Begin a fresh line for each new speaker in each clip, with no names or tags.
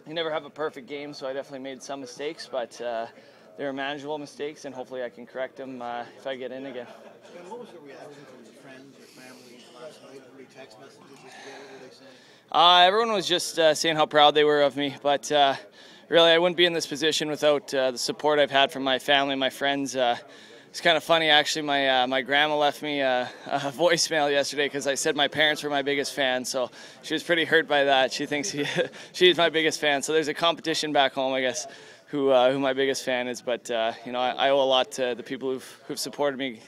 you never have a perfect game, so I definitely made some mistakes, but they were manageable mistakes, and hopefully I can correct them if I get in again.
And what was the reaction from your friends, your family last night? How many text messages did you get? What were they saying?
Everyone was just saying how proud they were of me, but really I wouldn't be in this position without the support I've had from my family and my friends. It's kind of funny, actually. My grandma left me a voicemail yesterday because I said my parents were my biggest fan, so she was pretty hurt by that. She thinks she's my biggest fan. So there's a competition back home, I guess, who my biggest fan is. But I owe a lot to the people who've supported me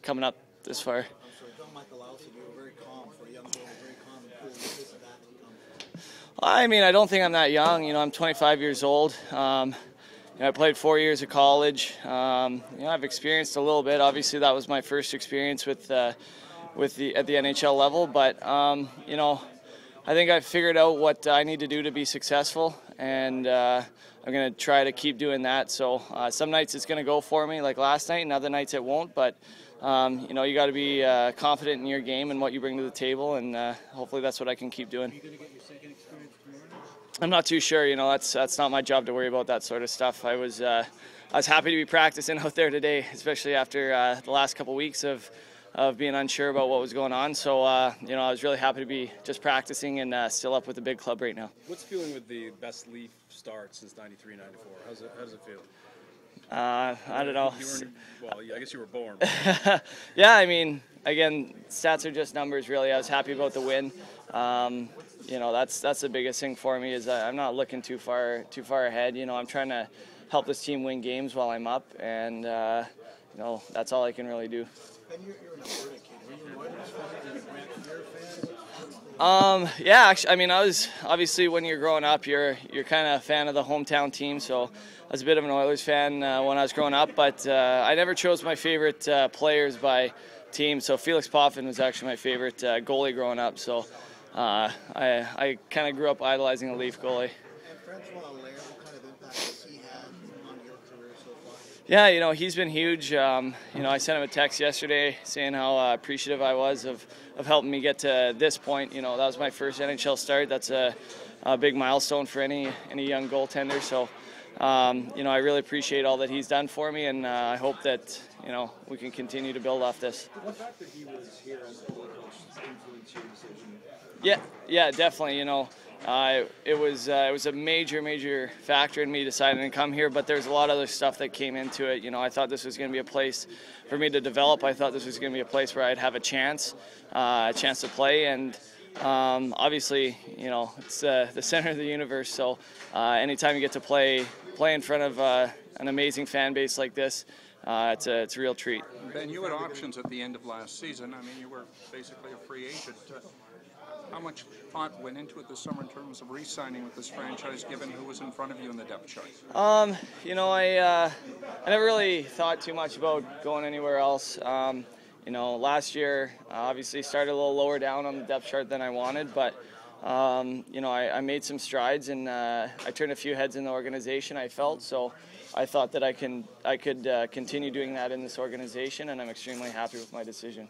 coming up this far.
I'm sorry, John Michael Alf said you were very calm for a young boy, very calm and cool. What is that to come?
I mean, I don't think I'm that young. I'm 25 years old. I played 4 years of college. I've experienced a little bit. Obviously, that was my first experience at the NHL level. But I think I've figured out what I need to do to be successful, and I'm going to try to keep doing that. So some nights it's going to go for me, like last night, and other nights it won't. But you got to be confident in your game and what you bring to the table, and hopefully that's what I can keep doing.
Are you going to get your second experience tomorrow?
I'm not too sure. That's not my job to worry about that sort of stuff. I was happy to be practicing out there today, especially after the last couple weeks of being unsure about what was going on. So I was really happy to be just practicing and still up with the big club right now.
What's the feeling with the best Leaf start since '93, '94? How does it feel?
I don't know.
I guess you were born.
Yeah, I mean, again, stats are just numbers, really. I was happy about the win. That's the biggest thing for me is I'm not looking too far ahead. I'm trying to help this team win games while I'm up, and that's all I can really do.
And you're an Alberta kid. Were you an Oilers fan? Were you a Grant Fuhr fan?
Yeah, actually, I mean, I was obviously when you're growing up, you're kind of a fan of the hometown team. So I was a bit of an Oilers fan when I was growing up, but I never chose my favorite players by team. So Felix Potvin was actually my favorite goalie growing up. So I kind of grew up idolizing a Leaf goalie.
And Francois Allaire, what kind of impact has he had on your career so far?
Yeah, he's been huge. I sent him a text yesterday saying how appreciative I was of helping me get to this point. That was my first NHL start. That's a big milestone for any young goaltender. So, I really appreciate all that he's done for me, and I hope that, we can continue to build off this.
The fact that he was here as a goalie coach influenced your decision?
Yeah, definitely. It was a major factor in me deciding to come here, but there's a lot of other stuff that came into it. I thought this was going to be a place for me to develop. I thought this was going to be a place where I'd have a chance to play, and obviously, it's the center of the universe. So anytime you get to play in front of an amazing fan base like this, it's a real treat.
Ben, you had options at the end of last season. I mean, you were basically a free agent. How much thought went into it this summer in terms of re-signing with this franchise, given who was in front of you in the depth chart?
I never really thought too much about going anywhere else. Last year, obviously started a little lower down on the depth chart than I wanted, but I made some strides, and I turned a few heads in the organization, I felt. So I thought that I could continue doing that in this organization, and I'm extremely happy with my decision.